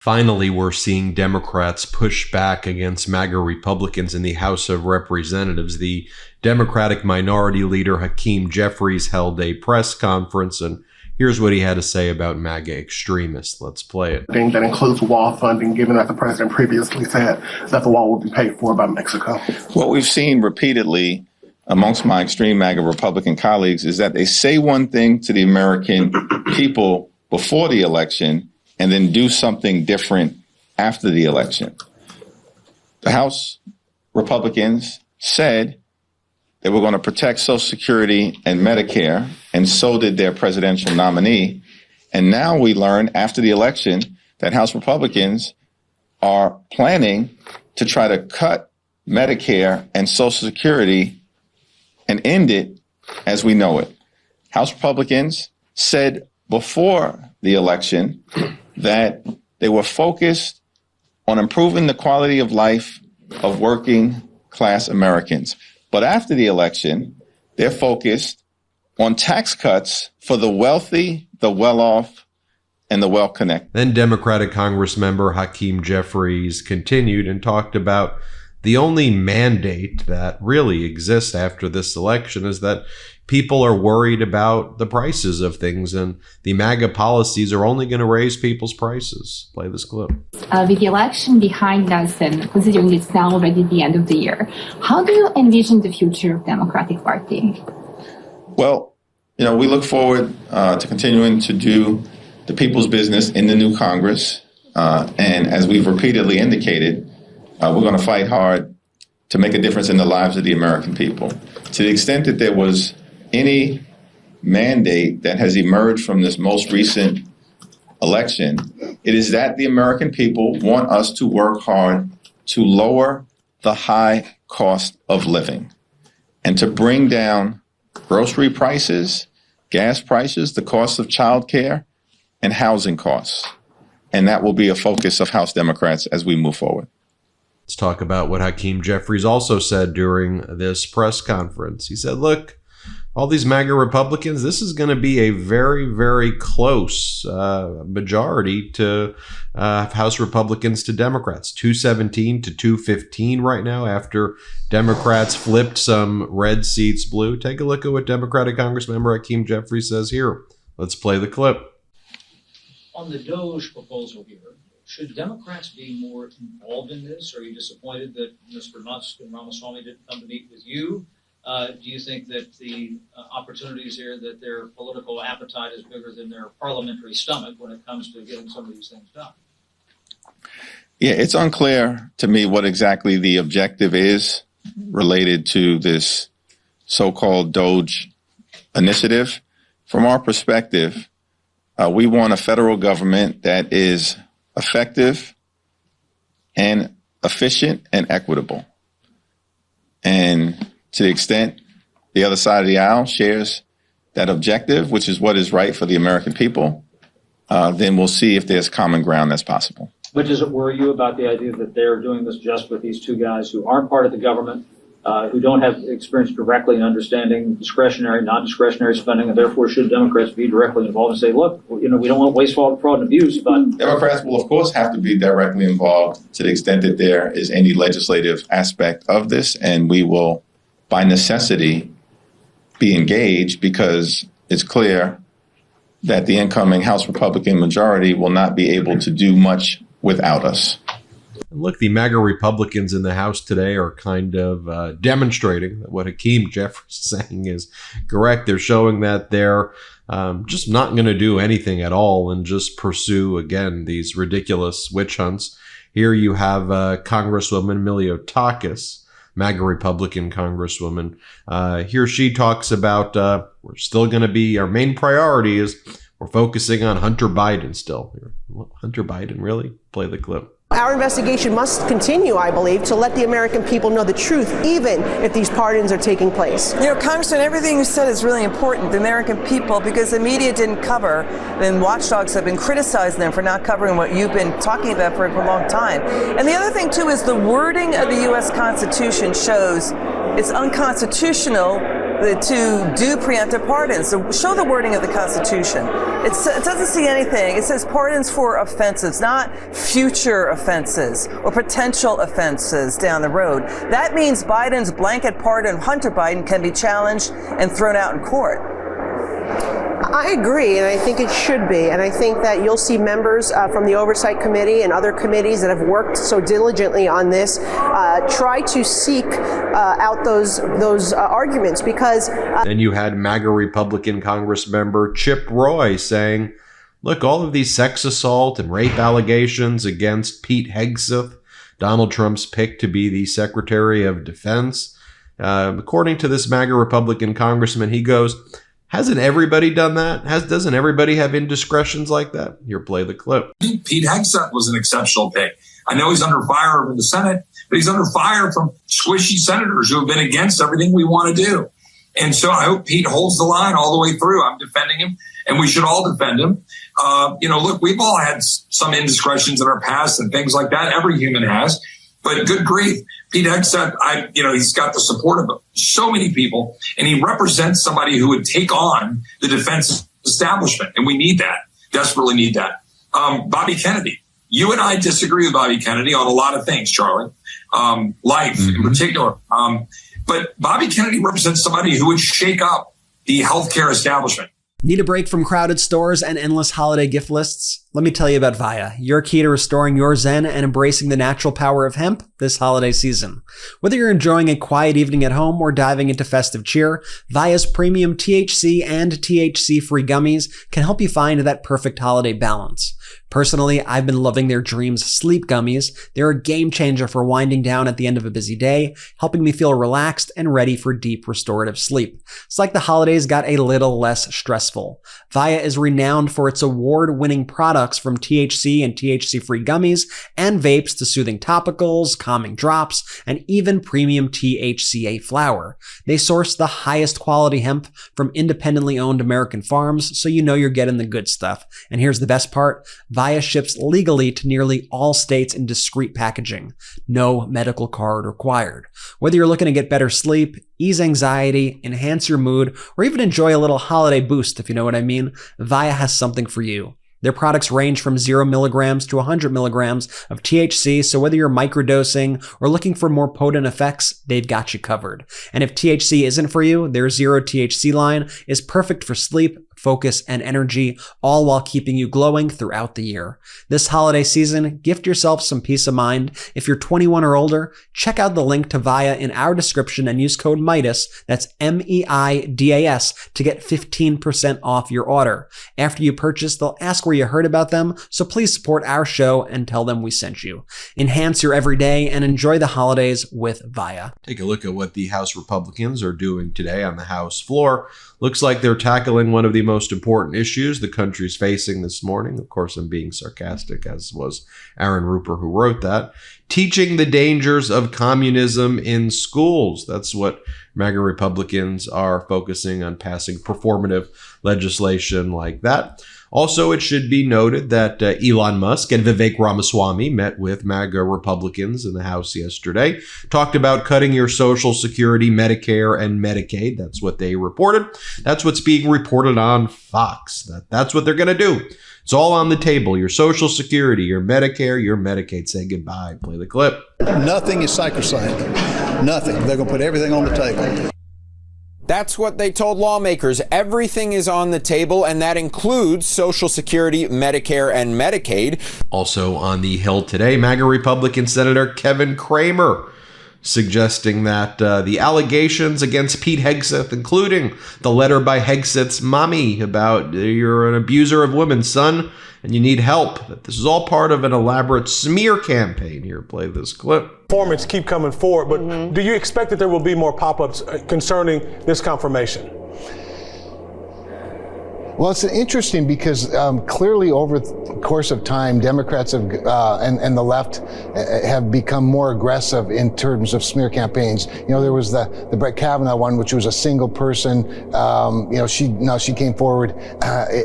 Finally, we're seeing Democrats push back against MAGA Republicans in the House of Representatives. The Democratic Minority Leader Hakeem Jeffries held a press conference, and here's what he had to say about MAGA extremists. Let's play it. That includes wall funding, given that the president previously said that the wall will be paid for by Mexico. What we've seen repeatedly amongst my extreme MAGA Republican colleagues is that they say one thing to the American people before the election and then do something different after the election. The House Republicans said they were going to protect Social Security and Medicare, and so did their presidential nominee. And now we learn after the election that House Republicans are planning to try to cut Medicare and Social Security and end it as we know it. House Republicans said before the election that they were focused on improving the quality of life of working class Americans. But after the election, they're focused on tax cuts for the wealthy, the well-off, and the well-connected. Then Democratic Congressmember Hakeem Jeffries continued and talked about the only mandate that really exists after this election is that people are worried about the prices of things, and the MAGA policies are only going to raise people's prices. Play this clip. With the election behind us and considering it's now already the end of the year, how do you envision the future of Democratic Party? Well, we look forward to continuing to do the people's business in the new Congress. And as we've repeatedly indicated, we're going to fight hard to make a difference in the lives of the American people. To the extent that there was any mandate that has emerged from this most recent election, it is that the American people want us to work hard to lower the high cost of living and to bring down grocery prices, gas prices, the cost of childcare, and housing costs. And that will be a focus of House Democrats as we move forward. Let's talk about what Hakeem Jeffries also said during this press conference. He said, look, all these MAGA Republicans, this is going to be a very, very close majority to House Republicans to Democrats. 217 to 215 right now after Democrats flipped some red seats blue. Take a look at what Democratic Congressmember Hakeem Jeffries says here. Let's play the clip. On the DOJ proposal here, should Democrats be more involved in this? Are you disappointed that Mr. Musk and Ramaswamy didn't come to meet with you? Do you think that the opportunities here, that their political appetite is bigger than their parliamentary stomach when it comes to getting some of these things done? Yeah, it's unclear to me what exactly the objective is related to this so-called DOJ initiative. From our perspective, we want a federal government that is effective and efficient and equitable. And to the extent the other side of the aisle shares that objective, which is what is right for the American people, then we'll see if there's common ground that's possible. But does it worry you about the idea that they're doing this just with these two guys who aren't part of the government, who don't have experience directly in understanding discretionary, non-discretionary spending, and therefore should Democrats be directly involved and say, look, we don't want wasteful fraud and abuse, but... Democrats will, of course, have to be directly involved to the extent that there is any legislative aspect of this, and we will, by necessity, be engaged because it's clear that the incoming House Republican majority will not be able to do much without us. Look, the MAGA Republicans in the House today are kind of demonstrating that what Hakeem Jeffries is saying is correct. They're showing that they're just not going to do anything at all and just pursue, again, these ridiculous witch hunts. Here you have Congresswoman MeidasTouch, MAGA Republican Congresswoman. Here she talks about we're still going to be, our main priority is we're focusing on Hunter Biden still. Hunter Biden, really? Play the clip. Our investigation must continue, I believe, to let the American people know the truth, even if these pardons are taking place. Congressman, everything you said is really important, the American people, because the media didn't cover, and watchdogs have been criticizing them for not covering what you've been talking about for a long time. And the other thing, too, is the wording of the U.S. Constitution shows it's unconstitutional to do preemptive pardons. So show the wording of the Constitution. It doesn't see anything. It says pardons for offenses, not future offenses or potential offenses down the road. That means Biden's blanket pardon of Hunter Biden can be challenged and thrown out in court. I agree, and I think it should be. And I think that you'll see members from the Oversight Committee and other committees that have worked so diligently on this try to seek out those arguments, because... Then you had MAGA Republican Congress member Chip Roy saying, look, all of these sex assault and rape allegations against Pete Hegseth, Donald Trump's pick to be the Secretary of Defense. According to this MAGA Republican congressman, he goes, hasn't everybody done that? Doesn't everybody have indiscretions like that? Here, play the clip. Pete Hegseth was an exceptional pick. I know he's under fire in the Senate, but he's under fire from squishy senators who have been against everything we want to do. And so I hope Pete holds the line all the way through. I'm defending him, and we should all defend him. Look, we've all had some indiscretions in our past and things like that. Every human has. But good grief, Pete Hegseth, he's got the support of so many people, and he represents somebody who would take on the defense establishment. And we need that, desperately need that. Bobby Kennedy, you and I disagree with Bobby Kennedy on a lot of things, Charlie, life in particular. But Bobby Kennedy represents somebody who would shake up the healthcare establishment. Need a break from crowded stores and endless holiday gift lists? Let me tell you about Via, your key to restoring your zen and embracing the natural power of hemp this holiday season. Whether you're enjoying a quiet evening at home or diving into festive cheer, Via's premium THC and THC-free gummies can help you find that perfect holiday balance. Personally, I've been loving their Dreams Sleep Gummies. They're a game changer for winding down at the end of a busy day, helping me feel relaxed and ready for deep restorative sleep. It's like the holidays got a little less stressful. Via is renowned for its award-winning products from THC and THC-free gummies and vapes to soothing topicals, calming drops, and even premium THCA flower. They source the highest quality hemp from independently owned American farms, so you know you're getting the good stuff. And here's the best part. Via ships legally to nearly all states in discreet packaging. No medical card required. Whether you're looking to get better sleep, ease anxiety, enhance your mood, or even enjoy a little holiday boost, if you know what I mean, Via has something for you. Their products range from 0 milligrams to 100 milligrams of THC, so whether you're microdosing or looking for more potent effects, they've got you covered. And if THC isn't for you, their Zero THC line is perfect for sleep, focus, and energy, all while keeping you glowing throughout the year. This holiday season, gift yourself some peace of mind. If you're 21 or older, check out the link to Via in our description and use code MIDAS, that's MEIDAS, to get 15% off your order. After you purchase, they'll ask where you heard about them, so please support our show and tell them we sent you. Enhance your everyday and enjoy the holidays with Via. Take a look at what the House Republicans are doing today on the House floor. Looks like they're tackling one of the most important issues the country's facing this morning. Of course, I'm being sarcastic, as was Aaron Ruper, who wrote that. Teaching the dangers of communism in schools. That's what MAGA Republicans are focusing on, passing performative legislation like that. Also, it should be noted that Elon Musk and Vivek Ramaswamy met with MAGA Republicans in the House yesterday, talked about cutting your Social Security, Medicare, and Medicaid. That's what they reported. That's what's being reported on Fox. That's what they're going to do. It's all on the table. Your Social Security, your Medicare, your Medicaid. Say goodbye. Play the clip. Nothing is sacrosanct. Nothing. They're going to put everything on the table. That's what they told lawmakers. Everything is on the table, and that includes Social Security, Medicare, and Medicaid. Also on the Hill today, MAGA Republican Senator Kevin Cramer suggesting that the allegations against Pete Hegseth, including the letter by Hegseth's mommy about you're an abuser of women's son and you need help, that this is all part of an elaborate smear campaign. Here, play this clip. Informants keep coming forward, but do you expect that there will be more pop-ups concerning this confirmation? Well, it's interesting because clearly over the course of time, Democrats have and the left have become more aggressive in terms of smear campaigns. You know, there was the Brett Kavanaugh one, which was a single person. You know, she came forward,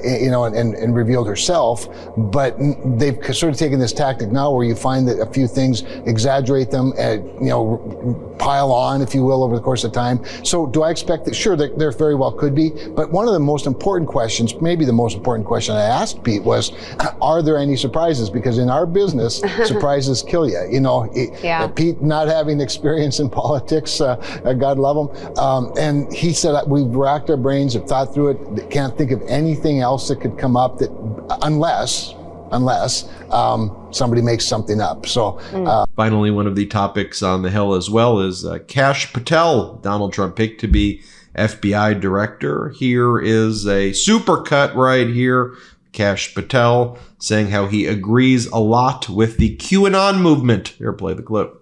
you know, and revealed herself. But they've sort of taken this tactic now where you find that a few things, exaggerate them, you know, pile on, if you will, over the course of time. So do I expect that? Sure, there very well could be. But one of the most important questions, maybe the most important question I asked Pete was, are there any surprises? Because in our business, surprises kill you. You know, Pete not having experience in politics, God love him. And he said, we've racked our brains, have thought through it, can't think of anything else that could come up that unless somebody makes something up. So finally, one of the topics on the Hill as well is Kash Patel, Donald Trump picked to be FBI director. Here is a supercut right here. Kash Patel saying how he agrees a lot with the QAnon movement. Here, play the clip.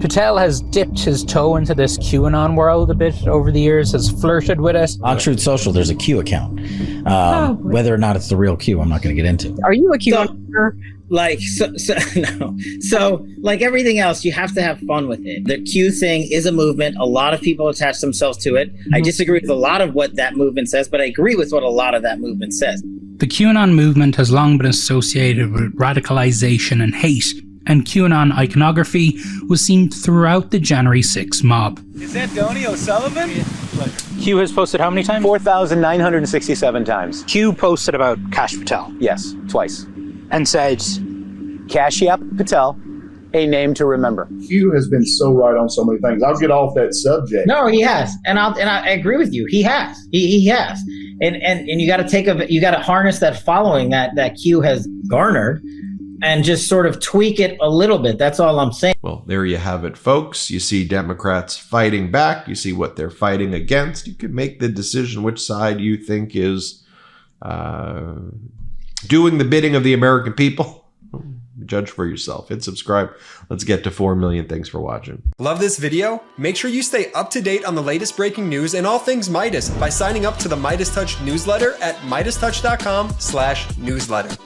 Patel has dipped his toe into this QAnon world a bit over the years, has flirted with it. On Truth Social, there's a Q account. Whether or not it's the real Q, I'm not going to get into. Are you a QAnon? No. So, like everything else, you have to have fun with it. The Q thing is a movement. A lot of people attach themselves to it. I disagree with a lot of what that movement says, but I agree with what a lot of that movement says. The QAnon movement has long been associated with radicalization and hate, and QAnon iconography was seen throughout the January 6th mob. Is that Donnie O'Sullivan? Q has posted how many times? 4,967 times. Q posted about Kash Patel. Yes, twice. And said, Kashyap Patel, a name to remember. Q has been so right on so many things. I'll get off that subject. No, he has, and I agree with you. He has. He has, and you got to harness that following that Q has garnered, and just sort of tweak it a little bit. That's all I'm saying. Well, there you have it, folks. You see Democrats fighting back. You see what they're fighting against. You can make the decision which side you think is doing the bidding of the American people. Judge for yourself. Hit subscribe. Let's get to 4 million. Thanks for watching. Love this video? Make sure you stay up to date on the latest breaking news and all things Meidas by signing up to the MeidasTouch newsletter at MeidasTouch.com/newsletter.